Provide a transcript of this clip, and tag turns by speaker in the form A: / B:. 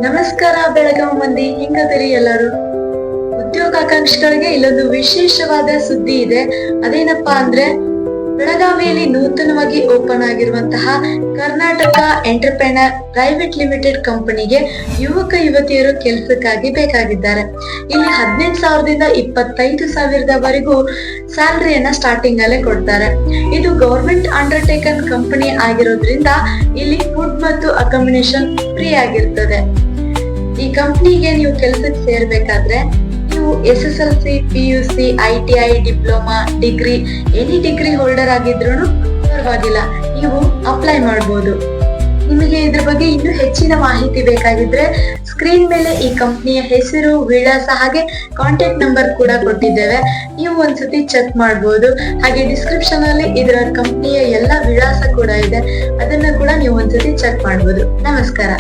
A: ನಮಸ್ಕಾರ ಬೆಳಗಾವಿ ಮಂದಿ, ಹೆಂಗದಿರಿ ಎಲ್ಲರೂ? ಉದ್ಯೋಗಾಕಾಂಕ್ಷಿಗಳಿಗೆ ಇಲ್ಲೊಂದು ವಿಶೇಷವಾದ ಸುದ್ದಿ ಇದೆ. ಅದೇನಪ್ಪಾ ಅಂದ್ರೆ, ಬೆಳಗಾವಿಯಲ್ಲಿ ನೂತನವಾಗಿ ಓಪನ್ ಆಗಿರುವಂತಹ ಕರ್ನಾಟಕ ಎಂಟರ್ಪ್ರೈನರ್ ಪ್ರೈವೇಟ್ ಲಿಮಿಟೆಡ್ ಕಂಪನಿಗೆ ಯುವಕ ಯುವತಿಯರು ಕೆಲಸಕ್ಕಾಗಿ ಬೇಕಾಗಿದ್ದಾರೆ. ಇಲ್ಲಿ 18,000ದಿಂದ 25,000ದವರೆಗೂ ಸ್ಯಾಲರಿಯನ್ನ ಸ್ಟಾರ್ಟಿಂಗ್ ಅಲ್ಲೇ ಕೊಡ್ತಾರೆ. ಇದು ಗವರ್ಮೆಂಟ್ ಅಂಡರ್ಟೇಕನ್ ಕಂಪನಿ ಆಗಿರೋದ್ರಿಂದ ಇಲ್ಲಿ ಫುಡ್ ಮತ್ತು ಅಕಾಮಿಡೇಷನ್ ಫ್ರೀ ಆಗಿರ್ತದೆ. ಈ ಕಂಪನಿಗೆ ನೀವು ಕೆಲಸಕ್ಕೆ ಸೇರ್ಬೇಕಾದ್ರೆ ನೀವು SSLC, PUC, ITI, diploma, degree, any degree holder ಆಗಿದ್ರು ಪರವಾಗಿಲ್ಲ, ನೀವು ಅಪ್ಲೈ ಮಾಡಬಹುದು. ನಿಮಗೆ ಇದ್ರ ಬಗ್ಗೆ ಇನ್ನೂ ಹೆಚ್ಚಿನ ಮಾಹಿತಿ ಬೇಕಾಗಿದ್ರೆ ಸ್ಕ್ರೀನ್ ಮೇಲೆ ಈ ಕಂಪನಿಯ ಹೆಸರು, ವಿಳಾಸ ಹಾಗೆ ಕಾಂಟ್ಯಾಕ್ಟ್ ನಂಬರ್ ಕೂಡ ಕೊಟ್ಟಿದ್ದೇವೆ. ನೀವು ಒಂದ್ಸತಿ ಚೆಕ್ ಮಾಡಬಹುದು. ಹಾಗೆ ಡಿಸ್ಕ್ರಿಪ್ಷನ್ ಅಲ್ಲಿ ಇದರ ಕಂಪನಿಯ ಎಲ್ಲ ವಿಳಾಸ ಕೂಡ ಇದೆ, ಅದನ್ನ ಕೂಡ ನೀವು ಒಂದ್ಸತಿ ಚೆಕ್ ಮಾಡಬಹುದು. ನಮಸ್ಕಾರ.